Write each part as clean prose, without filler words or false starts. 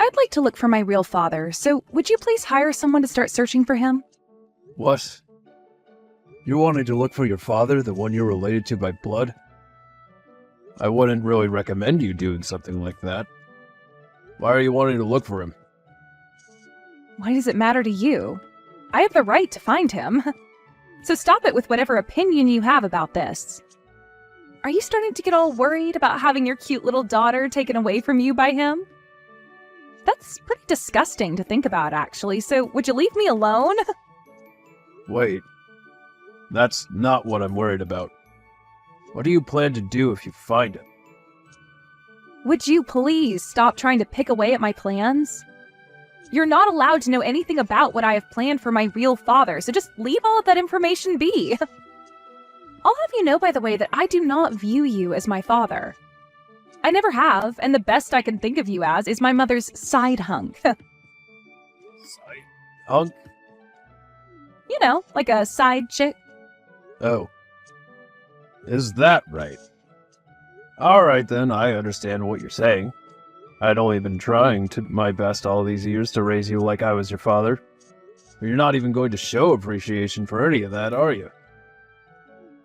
I'd like to look for my real father, so would you please hire someone to start searching for him? What? You're wanting to look for your father, the one you're related to by blood? I wouldn't really recommend you doing something like that. Why are you wanting to look for him? Why does it matter to you? I have the right to find him. So stop it with whatever opinion you have about this. Are you starting to get all worried about having your cute little daughter taken away from you by him? That's pretty disgusting to think about, actually, so would you leave me alone? Wait. That's not what I'm worried about. What do you plan to do if you find him? Would you please stop trying to pick away at my plans? You're not allowed to know anything about what I have planned for my real father, so just leave all of that information be. I'll have you know, by the way, that I do not view you as my father. I never have, and the best I can think of you as is my mother's side hunk. Side hunk? You know, like a side chick. Oh. Is that right? Alright then, I understand what you're saying. I'd only been trying my best all these years to raise you like I was your father. But you're not even going to show appreciation for any of that, are you?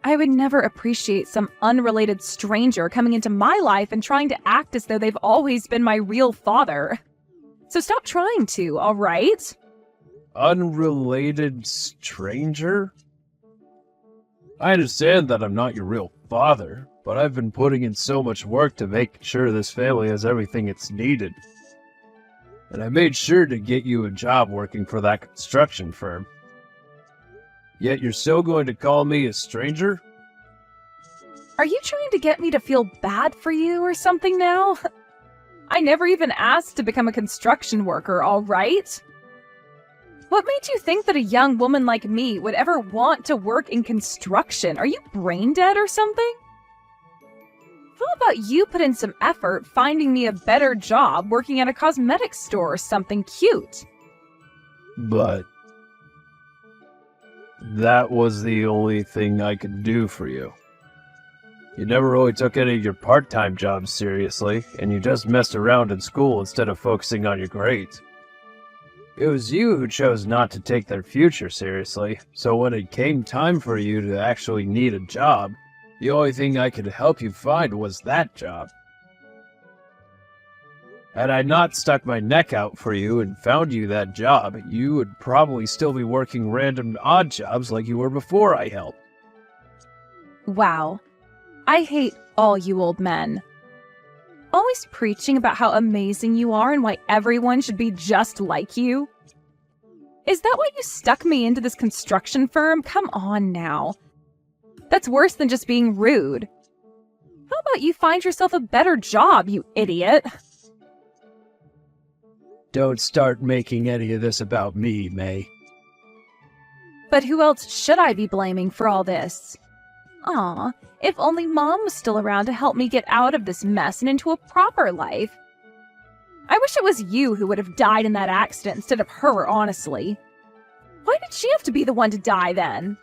I would never appreciate some unrelated stranger coming into my life and trying to act as though they've always been my real father. So stop trying to, alright? Unrelated stranger? I understand that I'm not your real father, but I've been putting in so much work to make sure this family has everything it's needed. And I made sure to get you a job working for that construction firm. Yet you're still going to call me a stranger? Are you trying to get me to feel bad for you or something now? I never even asked to become a construction worker, alright? What made you think that a young woman like me would ever want to work in construction? Are you brain dead or something? How about you put in some effort finding me a better job working at a cosmetics store or something cute? But that was the only thing I could do for you. You never really took any of your part-time jobs seriously, and you just messed around in school instead of focusing on your grades. It was you who chose not to take their future seriously, so when it came time for you to actually need a job, the only thing I could help you find was that job. Had I not stuck my neck out for you and found you that job, you would probably still be working random odd jobs like you were before I helped. Wow. I hate all you old men. Always preaching about how amazing you are and why everyone should be just like you. Is that why you stuck me into this construction firm? Come on now. That's worse than just being rude. How about you find yourself a better job, you idiot? Don't start making any of this about me, May. But who else should I be blaming for all this? Aw, if only Mom was still around to help me get out of this mess and into a proper life. I wish it was you who would have died in that accident instead of her, honestly. Why did she have to be the one to die then?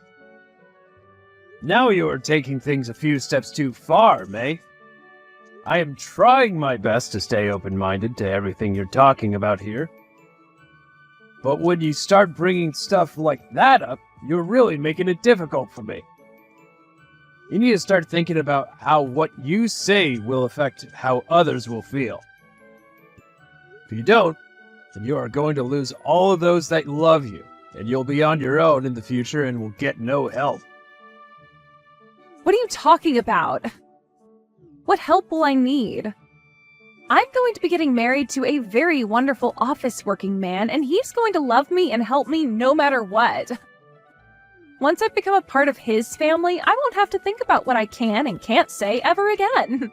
Now you are taking things a few steps too far, May. I am trying my best to stay open-minded to everything you're talking about here. But when you start bringing stuff like that up, you're really making it difficult for me. You need to start thinking about how what you say will affect how others will feel. If you don't, then you are going to lose all of those that love you, and you'll be on your own in the future and will get no help. What are you talking about? What help will I need? I'm going to be getting married to a very wonderful office-working man, and he's going to love me and help me no matter what. Once I've become a part of his family, I won't have to think about what I can and can't say ever again.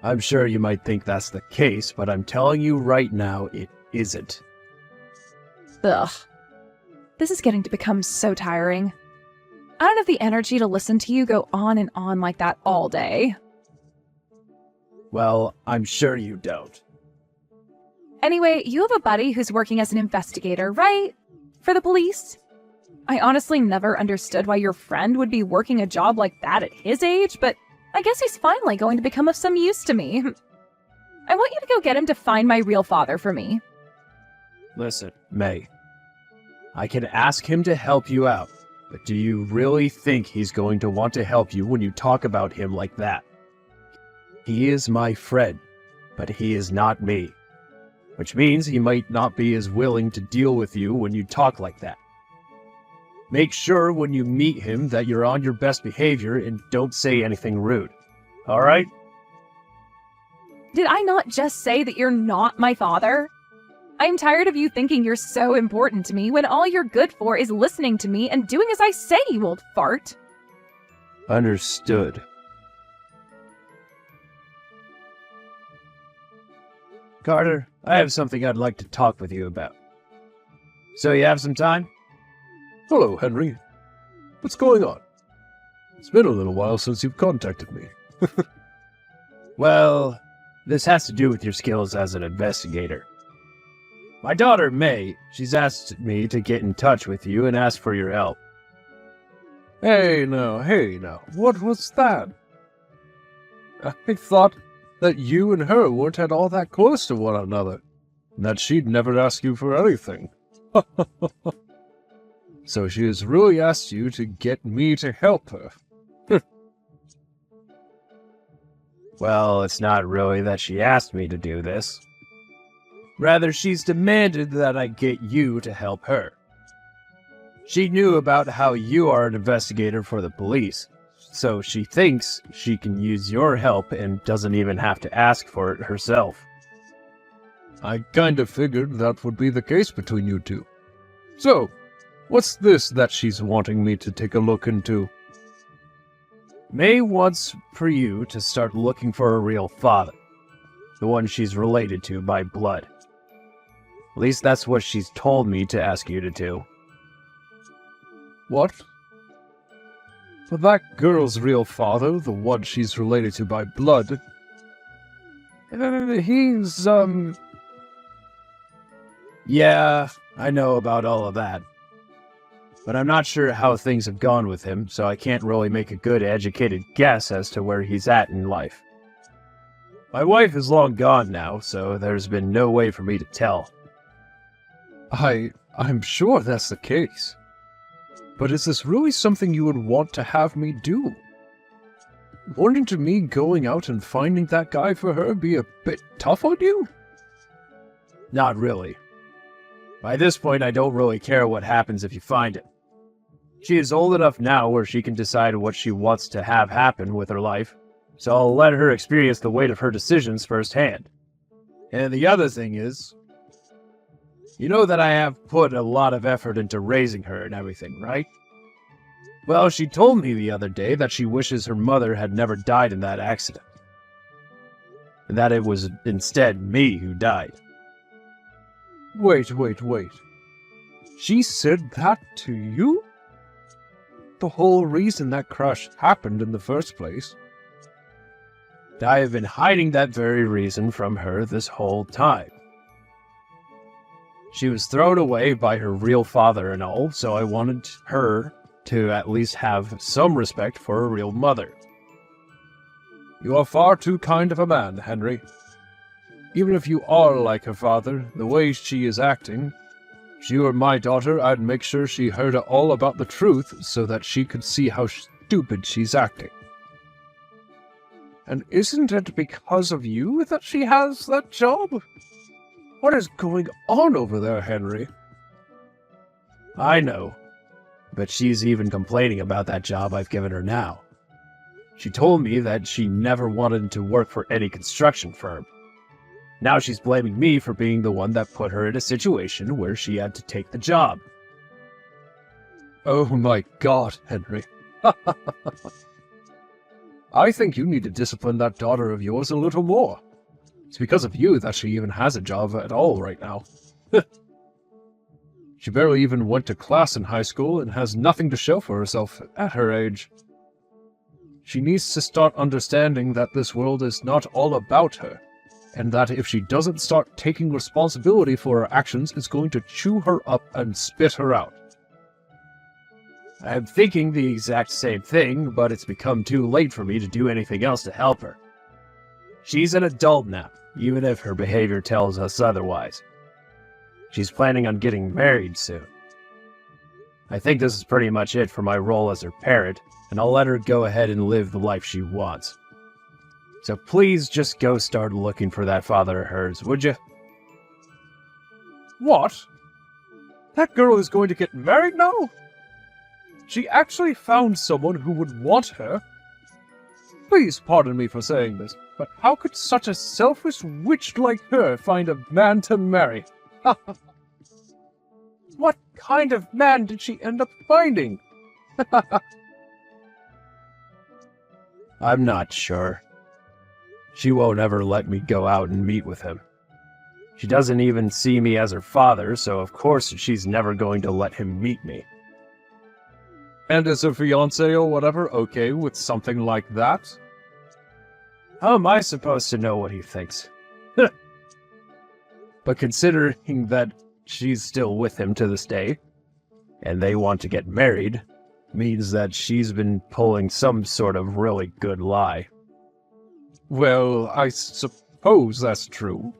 I'm sure you might think that's the case, but I'm telling you right now, it isn't. Ugh. This is getting to become so tiring. I don't have the energy to listen to you go on and on like that all day. Well, I'm sure you don't. Anyway, you have a buddy who's working as an investigator, right? For the police? I honestly never understood why your friend would be working a job like that at his age, but I guess he's finally going to become of some use to me. I want you to go get him to find my real father for me. Listen, May. I can ask him to help you out, but do you really think he's going to want to help you when you talk about him like that? He is my friend, but he is not me. Which means he might not be as willing to deal with you when you talk like that. Make sure when you meet him that you're on your best behavior and don't say anything rude. Alright? Did I not just say that you're not my father? I'm tired of you thinking you're so important to me when all you're good for is listening to me and doing as I say, you old fart. Understood. Carter, I have something I'd like to talk with you about. So you have some time? Hello, Henry. What's going on? It's been a little while since you've contacted me. Well, this has to do with your skills as an investigator. My daughter, May, she's asked me to get in touch with you and ask for your help. Hey now, what was that? I thought that you and her weren't at all that close to one another, and that she'd never ask you for anything. So she has really asked you to get me to help her. Well, it's not really that she asked me to do this. Rather, she's demanded that I get you to help her. She knew about how you are an investigator for the police, so she thinks she can use your help and doesn't even have to ask for it herself. I kinda figured that would be the case between you two. So, what's this that she's wanting me to take a look into? May wants for you to start looking for a real father. The one she's related to by blood. At least that's what she's told me to ask you to do. What? But that girl's real father, the one she's related to by blood, he's, Yeah, I know about all of that. But I'm not sure how things have gone with him, so I can't really make a good educated guess as to where he's at in life. My wife is long gone now, so there's been no way for me to tell. I'm sure that's the case. But is this really something you would want to have me do? Wouldn't to me going out and finding that guy for her be a bit tough on you? Not really. By this point, I don't really care what happens if you find him. She is old enough now where she can decide what she wants to have happen with her life, so I'll let her experience the weight of her decisions firsthand. And the other thing is, you know that I have put a lot of effort into raising her and everything, right? Well, she told me the other day that she wishes her mother had never died in that accident. And that it was instead me who died. Wait. She said that to you? The whole reason that crash happened in the first place. I have been hiding that very reason from her this whole time. She was thrown away by her real father and all, so I wanted her to at least have some respect for her real mother. You are far too kind of a man, Henry. Even if you are like her father, the way she is acting, if she were my daughter, I'd make sure she heard all about the truth so that she could see how stupid she's acting. And isn't it because of you that she has that job? What is going on over there, Henry? I know, but she's even complaining about that job I've given her now. She told me that she never wanted to work for any construction firm. Now she's blaming me for being the one that put her in a situation where she had to take the job. Oh my God, Henry. I think you need to discipline that daughter of yours a little more. It's because of you that she even has a job at all right now. She barely even went to class in high school and has nothing to show for herself at her age. She needs to start understanding that this world is not all about her, and that if she doesn't start taking responsibility for her actions, it's going to chew her up and spit her out. I'm thinking the exact same thing, but it's become too late for me to do anything else to help her. She's an adult now, even if her behavior tells us otherwise. She's planning on getting married soon. I think this is pretty much it for my role as her parent, and I'll let her go ahead and live the life she wants. So please just go start looking for that father of hers, would you? What? That girl is going to get married now? She actually found someone who would want her? Please pardon me for saying this, but how could such a selfish witch like her find a man to marry? What kind of man did she end up finding? I'm not sure. She won't ever let me go out and meet with him. She doesn't even see me as her father, so of course she's never going to let him meet me. And is her fiancé or whatever okay with something like that? How am I supposed to know what he thinks? But considering that she's still with him to this day, and they want to get married, means that she's been pulling some sort of really good lie. Well, I suppose that's true.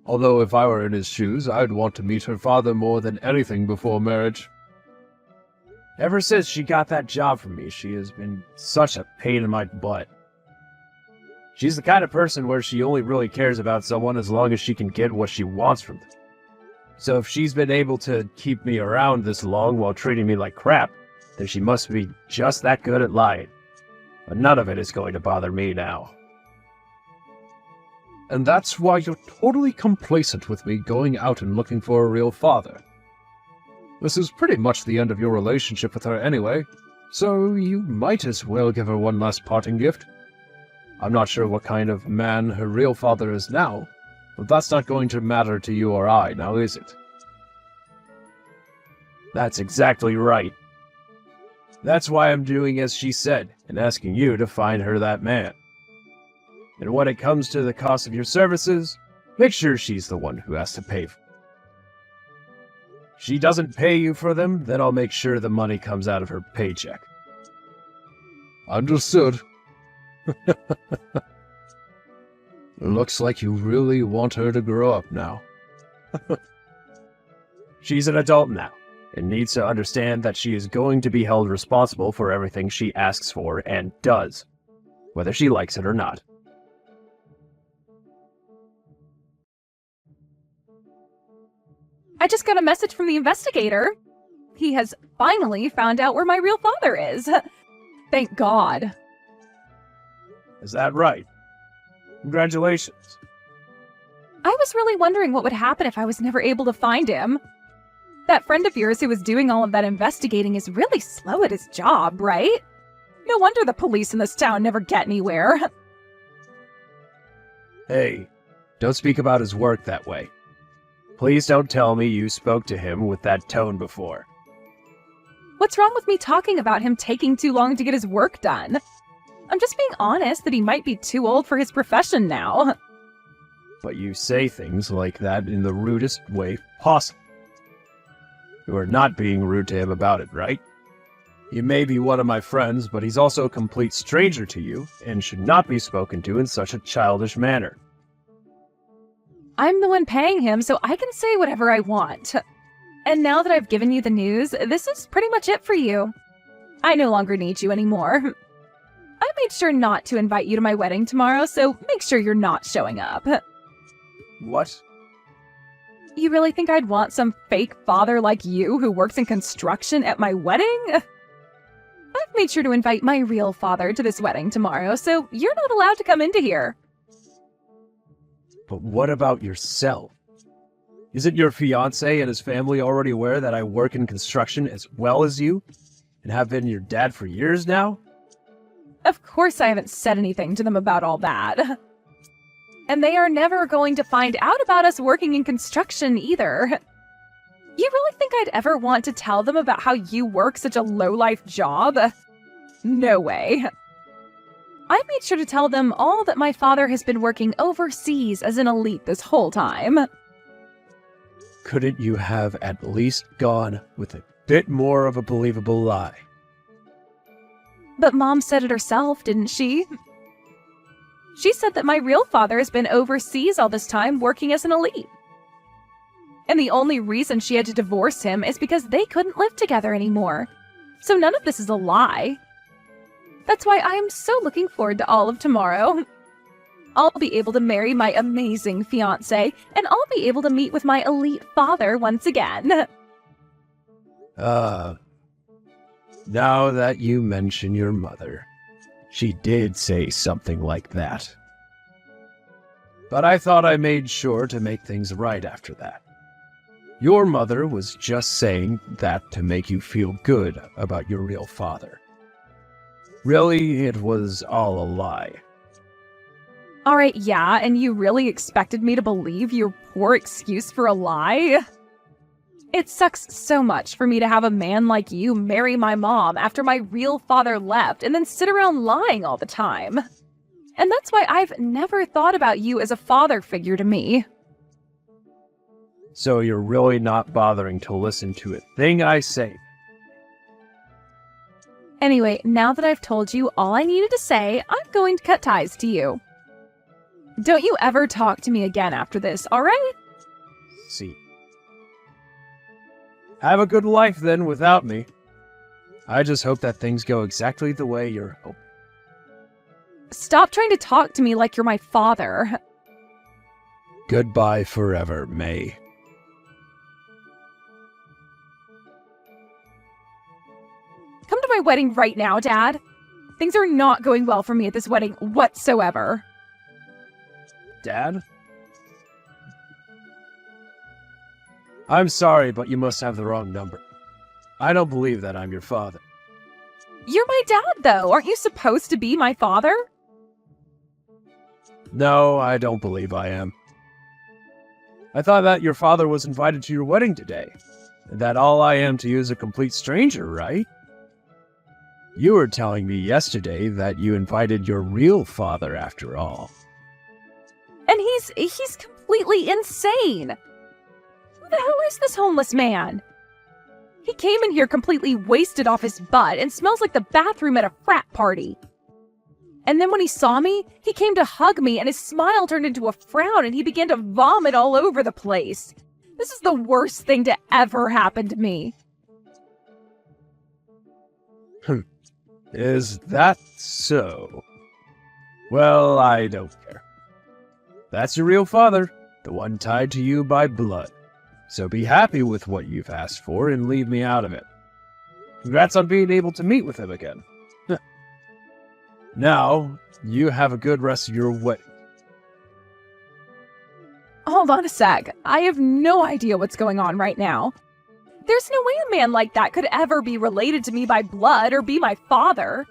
Although if I were in his shoes, I'd want to meet her father more than anything before marriage. Ever since she got that job from me, she has been such a pain in my butt. She's the kind of person where she only really cares about someone as long as she can get what she wants from them. So if she's been able to keep me around this long while treating me like crap, then she must be just that good at lying. But none of it is going to bother me now. And that's why you're totally complacent with me going out and looking for a real father. This is pretty much the end of your relationship with her anyway, so you might as well give her one last parting gift. I'm not sure what kind of man her real father is now, but that's not going to matter to you or I, now is it? That's exactly right. That's why I'm doing as she said, and asking you to find her that man. And when it comes to the cost of your services, make sure she's the one who has to pay for them. If she doesn't pay you for them, then I'll make sure the money comes out of her paycheck. Understood. Looks like you really want her to grow up now. She's an adult now, and needs to understand that she is going to be held responsible for everything she asks for and does, whether she likes it or not. I just got a message from the investigator. He has finally found out where my real father is. Thank God. Is that right? Congratulations. I was really wondering what would happen if I was never able to find him. That friend of yours who was doing all of that investigating is really slow at his job, right? No wonder the police in this town never get anywhere. Hey, don't speak about his work that way. Please don't tell me you spoke to him with that tone before. What's wrong with me talking about him taking too long to get his work done? I'm just being honest that he might be too old for his profession now. But you say things like that in the rudest way possible. You are not being rude to him about it, right? He may be one of my friends, but he's also a complete stranger to you, and should not be spoken to in such a childish manner. I'm the one paying him, so I can say whatever I want. And now that I've given you the news, this is pretty much it for you. I no longer need you anymore. I made sure not to invite you to my wedding tomorrow, so make sure you're not showing up. What? You really think I'd want some fake father like you who works in construction at my wedding? I've made sure to invite my real father to this wedding tomorrow, so you're not allowed to come into here. But what about yourself? Isn't your fiancé and his family already aware that I work in construction as well as you? And have been your dad for years now? Of course I haven't said anything to them about all that. And they are never going to find out about us working in construction either. You really think I'd ever want to tell them about how you work such a low-life job? No way. I made sure to tell them all that my father has been working overseas as an elite this whole time. Couldn't you have at least gone with a bit more of a believable lie? But Mom said it herself, didn't she? She said that my real father has been overseas all this time working as an elite. And the only reason she had to divorce him is because they couldn't live together anymore. So none of this is a lie. That's why I am so looking forward to all of tomorrow. I'll be able to marry my amazing fiancé, and I'll be able to meet with my elite father once again. Now that you mention your mother, she did say something like that. But I thought I made sure to make things right after that. Your mother was just saying that to make you feel good about your real father. Really, it was all a lie. Alright, yeah, and you really expected me to believe your poor excuse for a lie? It sucks so much for me to have a man like you marry my mom after my real father left and then sit around lying all the time. And that's why I've never thought about you as a father figure to me. So you're really not bothering to listen to a thing I say? Anyway, now that I've told you all I needed to say, I'm going to cut ties to you. Don't you ever talk to me again after this, alright? See. Have a good life then without me. I just hope that things go exactly the way you're hoping. Stop trying to talk to me like you're my father. Goodbye forever, May. Come to my wedding right now, Dad. Things are not going well for me at this wedding whatsoever. Dad? I'm sorry, but you must have the wrong number. I don't believe that I'm your father. You're my dad, though. Aren't you supposed to be my father? No, I don't believe I am. I thought that your father was invited to your wedding today, and that all I am to you is a complete stranger, right? You were telling me yesterday that you invited your real father after all. And he's completely insane. Who the hell is this homeless man? He came in here completely wasted off his butt and smells like the bathroom at a frat party. And then when he saw me, he came to hug me and his smile turned into a frown and he began to vomit all over the place. This is the worst thing to ever happen to me. Is that so? Well, I don't care. That's your real father, the one tied to you by blood. So be happy with what you've asked for and leave me out of it. Congrats on being able to meet with him again. Now, you have a good rest of your wedding. Hold on a sec. I have no idea what's going on right now. There's no way a man like that could ever be related to me by blood or be my father.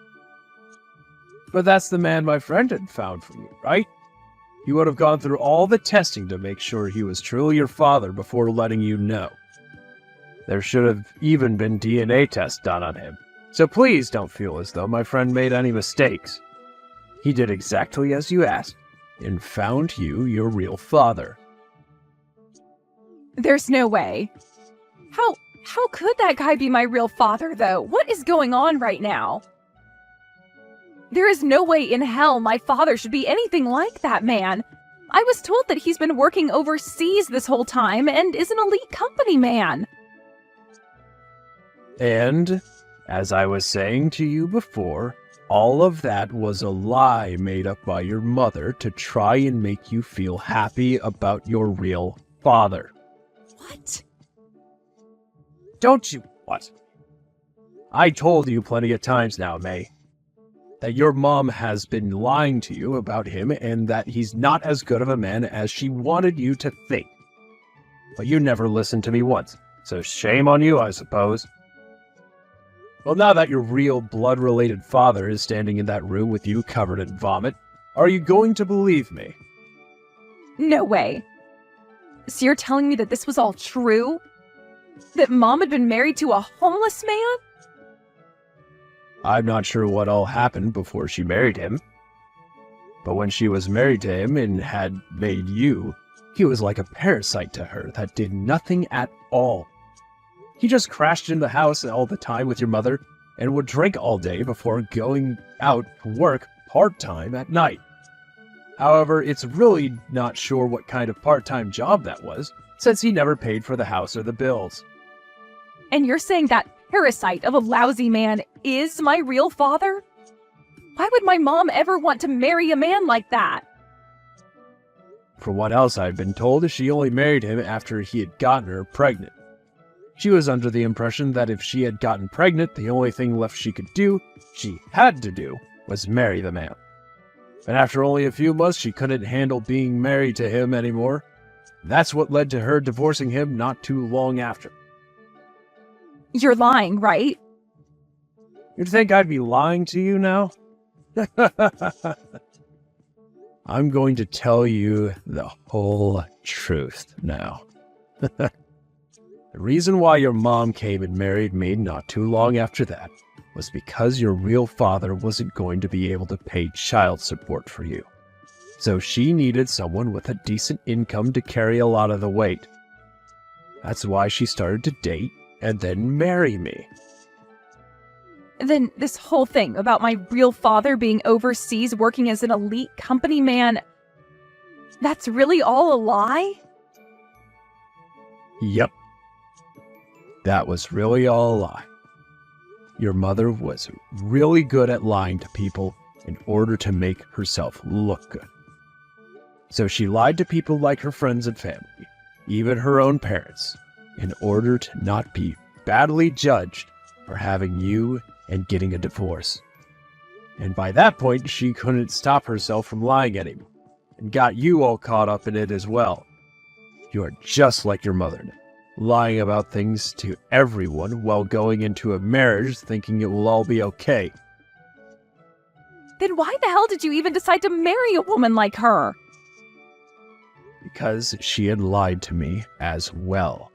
But that's the man my friend had found for you, right? He would have gone through all the testing to make sure he was truly your father before letting you know. There should have even been DNA tests done on him. So please don't feel as though my friend made any mistakes. He did exactly as you asked, and found you your real father. There's no way. How could that guy be my real father, though? What is going on right now? There is no way in hell my father should be anything like that man. I was told that he's been working overseas this whole time and is an elite company man. And, as I was saying to you before, all of that was a lie made up by your mother to try and make you feel happy about your real father. What? Don't you what? I told you plenty of times now, May, that your mom has been lying to you about him and that he's not as good of a man as she wanted you to think. But you never listened to me once, so shame on you, I suppose. Well, now that your real blood-related father is standing in that room with you covered in vomit, are you going to believe me? No way. So you're telling me that this was all true? That Mom had been married to a homeless man? I'm not sure what all happened before she married him. But when she was married to him and had made you, he was like a parasite to her that did nothing at all. He just crashed in the house all the time with your mother and would drink all day before going out to work part-time at night. However, it's really not sure what kind of part-time job that was, since he never paid for the house or the bills. And you're saying that parasite of a lousy man is my real father? Why would my mom ever want to marry a man like that? From what else I've been told, she only married him after he had gotten her pregnant. She was under the impression that if she had gotten pregnant, the only thing left she had to do, was marry the man. And after only a few months, she couldn't handle being married to him anymore. That's what led to her divorcing him not too long after. You're lying, right? You'd think I'd be lying to you now? I'm going to tell you the whole truth now. The reason why your mom came and married me not too long after that was because your real father wasn't going to be able to pay child support for you. So she needed someone with a decent income to carry a lot of the weight. That's why she started to date and then marry me. Then this whole thing about my real father being overseas working as an elite company man, that's really all a lie? Yep. That was really all a lie. Your mother was really good at lying to people in order to make herself look good. So she lied to people like her friends and family, even her own parents, in order to not be badly judged for having you and getting a divorce. And by that point, she couldn't stop herself from lying anymore, and got you all caught up in it as well. You are just like your mother now, lying about things to everyone while going into a marriage thinking it will all be okay. Then why the hell did you even decide to marry a woman like her? Because she had lied to me as well.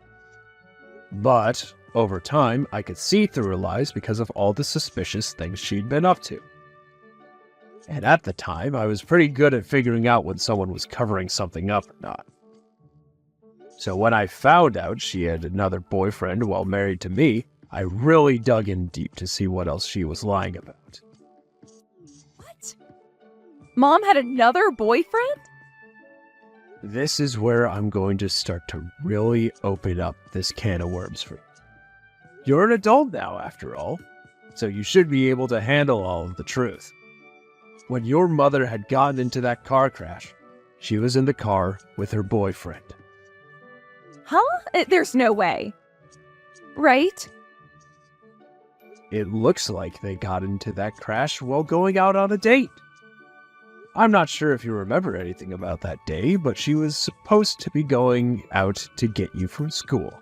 But over time, I could see through her lies because of all the suspicious things she'd been up to. And at the time, I was pretty good at figuring out when someone was covering something up or not. So when I found out she had another boyfriend while married to me, I really dug in deep to see what else she was lying about. What? Mom had another boyfriend? This is where I'm going to start to really open up this can of worms for you. You're an adult now, after all, so you should be able to handle all of the truth. When your mother had gotten into that car crash, she was in the car with her boyfriend. Huh? There's no way. Right? It looks like they got into that crash while going out on a date. I'm not sure if you remember anything about that day, but she was supposed to be going out to get you from school.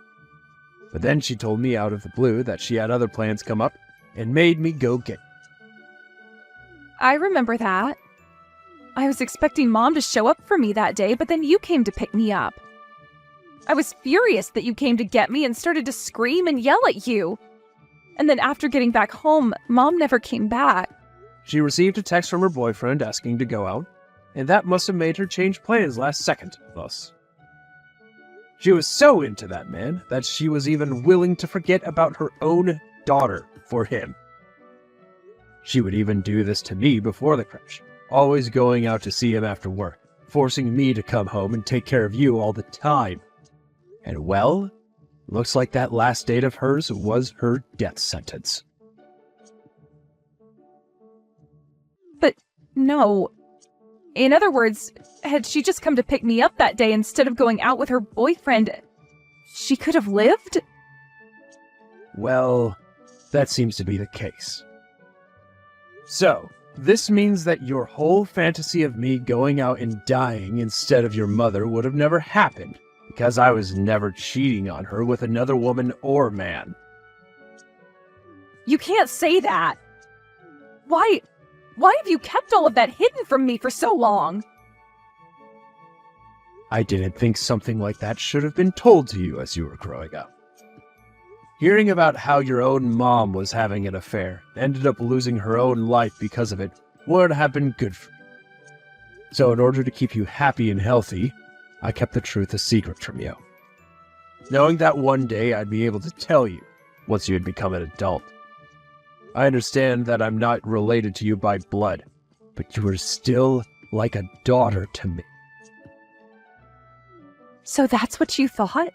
But then she told me out of the blue that she had other plans come up and made me go get you. I remember that. I was expecting Mom to show up for me that day, but then you came to pick me up. I was furious that you came to get me and started to scream and yell at you. And then after getting back home, Mom never came back. She received a text from her boyfriend asking to go out, and that must have made her change plans last second, thus. She was so into that man that she was even willing to forget about her own daughter for him. She would even do this to me before the crash, always going out to see him after work, forcing me to come home and take care of you all the time. And well, looks like that last date of hers was her death sentence. But no. In other words, had she just come to pick me up that day instead of going out with her boyfriend, she could have lived? Well, that seems to be the case. So, this means that your whole fantasy of me going out and dying instead of your mother would have never happened, because I was never cheating on her with another woman or man. You can't say that. Why have you kept all of that hidden from me for so long? I didn't think something like that should have been told to you as you were growing up. Hearing about how your own mom was having an affair, ended up losing her own life because of it, would have been good for you. So in order to keep you happy and healthy, I kept the truth a secret from you, knowing that one day I'd be able to tell you once you had become an adult. I understand that I'm not related to you by blood, but you are still like a daughter to me. So that's what you thought?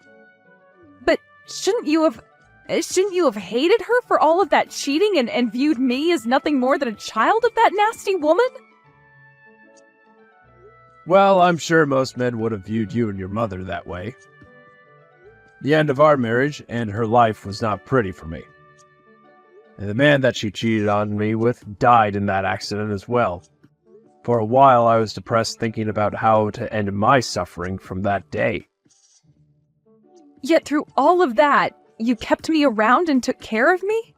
But shouldn't you have hated her for all of that cheating and viewed me as nothing more than a child of that nasty woman? Well, I'm sure most men would have viewed you and your mother that way. The end of our marriage and her life was not pretty for me. And the man that she cheated on me with died in that accident as well. For a while, I was depressed thinking about how to end my suffering from that day. Yet through all of that, you kept me around and took care of me?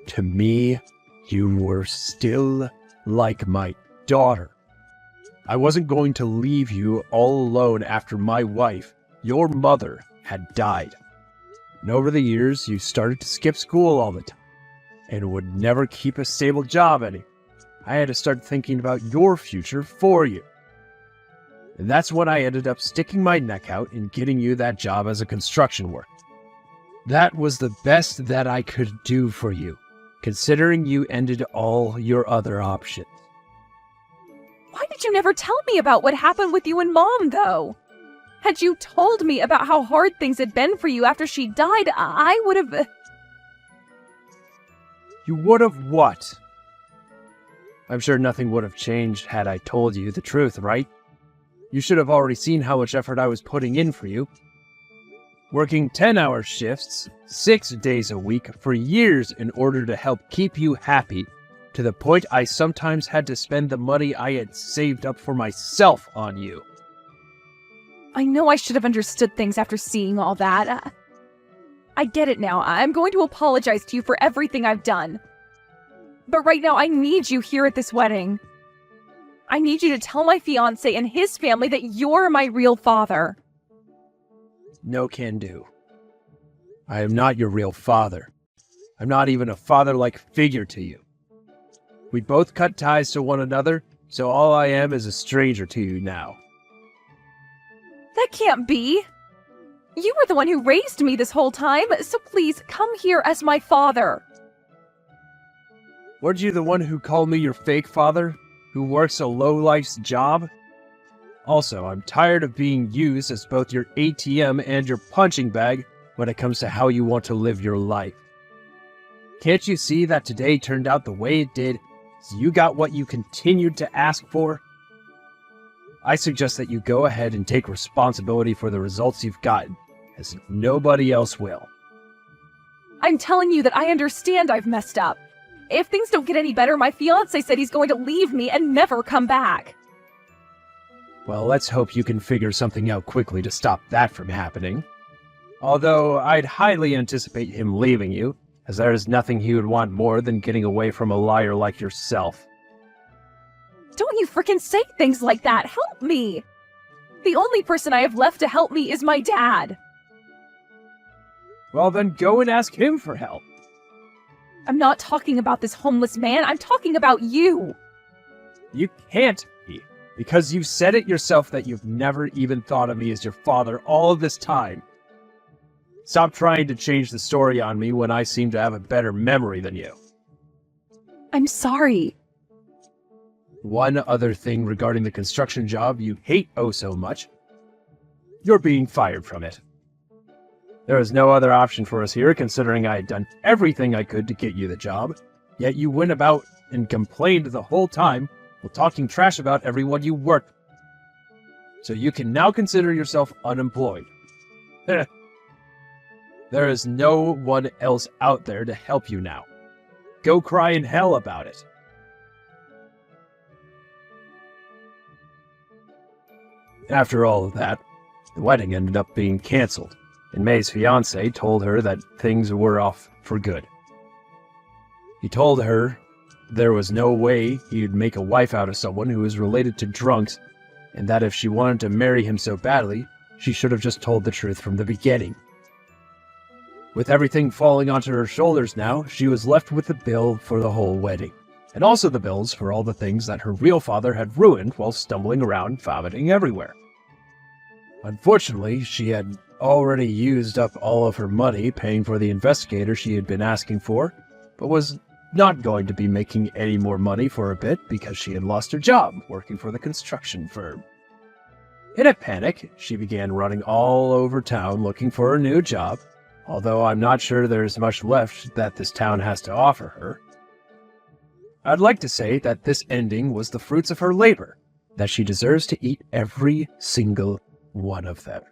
To me, you were still like my daughter. I wasn't going to leave you all alone after my wife, your mother, had died. And over the years, you started to skip school all the time and would never keep a stable job any. I had to start thinking about your future for you. And that's when I ended up sticking my neck out and getting you that job as a construction worker. That was the best that I could do for you, considering you ended all your other options. Why did you never tell me about what happened with you and Mom, though? Had you told me about how hard things had been for you after she died, I would have... You would have what? I'm sure nothing would have changed had I told you the truth, right? You should have already seen how much effort I was putting in for you. Working 10-hour shifts, 6 days a week, for years in order to help keep you happy, to the point I sometimes had to spend the money I had saved up for myself on you. I know I should have understood things after seeing all that. I get it now. I'm going to apologize to you for everything I've done. But right now, I need you here at this wedding. I need you to tell my fiancé and his family that you're my real father. No can do. I am not your real father. I'm not even a father-like figure to you. We both cut ties to one another, so all I am is a stranger to you now. That can't be. You were the one who raised me this whole time, so please come here as my father. Weren't you the one who called me your fake father, who works a low-life's job? Also, I'm tired of being used as both your ATM and your punching bag when it comes to how you want to live your life. Can't you see that today turned out the way it did, so you got what you continued to ask for? I suggest that you go ahead and take responsibility for the results you've gotten, as nobody else will. I'm telling you that I understand I've messed up. If things don't get any better, my fiancé said he's going to leave me and never come back. Well, let's hope you can figure something out quickly to stop that from happening. Although, I'd highly anticipate him leaving you, as there is nothing he would want more than getting away from a liar like yourself. Don't you frickin' say things like that! Help me! The only person I have left to help me is my dad. Well, then go and ask him for help. I'm not talking about this homeless man, I'm talking about you! You can't be, because you said it yourself that you've never even thought of me as your father all of this time. Stop trying to change the story on me when I seem to have a better memory than you. I'm sorry. One other thing regarding the construction job you hate oh so much. You're being fired from it. There is no other option for us here, considering I had done everything I could to get you the job, yet you went about and complained the whole time while talking trash about everyone you worked with. So you can now consider yourself unemployed. There is no one else out there to help you now. Go cry in hell about it. After all of that, the wedding ended up being canceled, and May's fiancé told her that things were off for good. He told her there was no way he'd make a wife out of someone who was related to drunks, and that if she wanted to marry him so badly, she should have just told the truth from the beginning. With everything falling onto her shoulders now, she was left with the bill for the whole wedding, and also the bills for all the things that her real father had ruined while stumbling around vomiting everywhere. Unfortunately, she had already used up all of her money paying for the investigator she had been asking for, but was not going to be making any more money for a bit because she had lost her job working for the construction firm. In a panic, she began running all over town looking for a new job, although I'm not sure there's much left that this town has to offer her. I'd like to say that this ending was the fruits of her labor, that she deserves to eat every single one of them.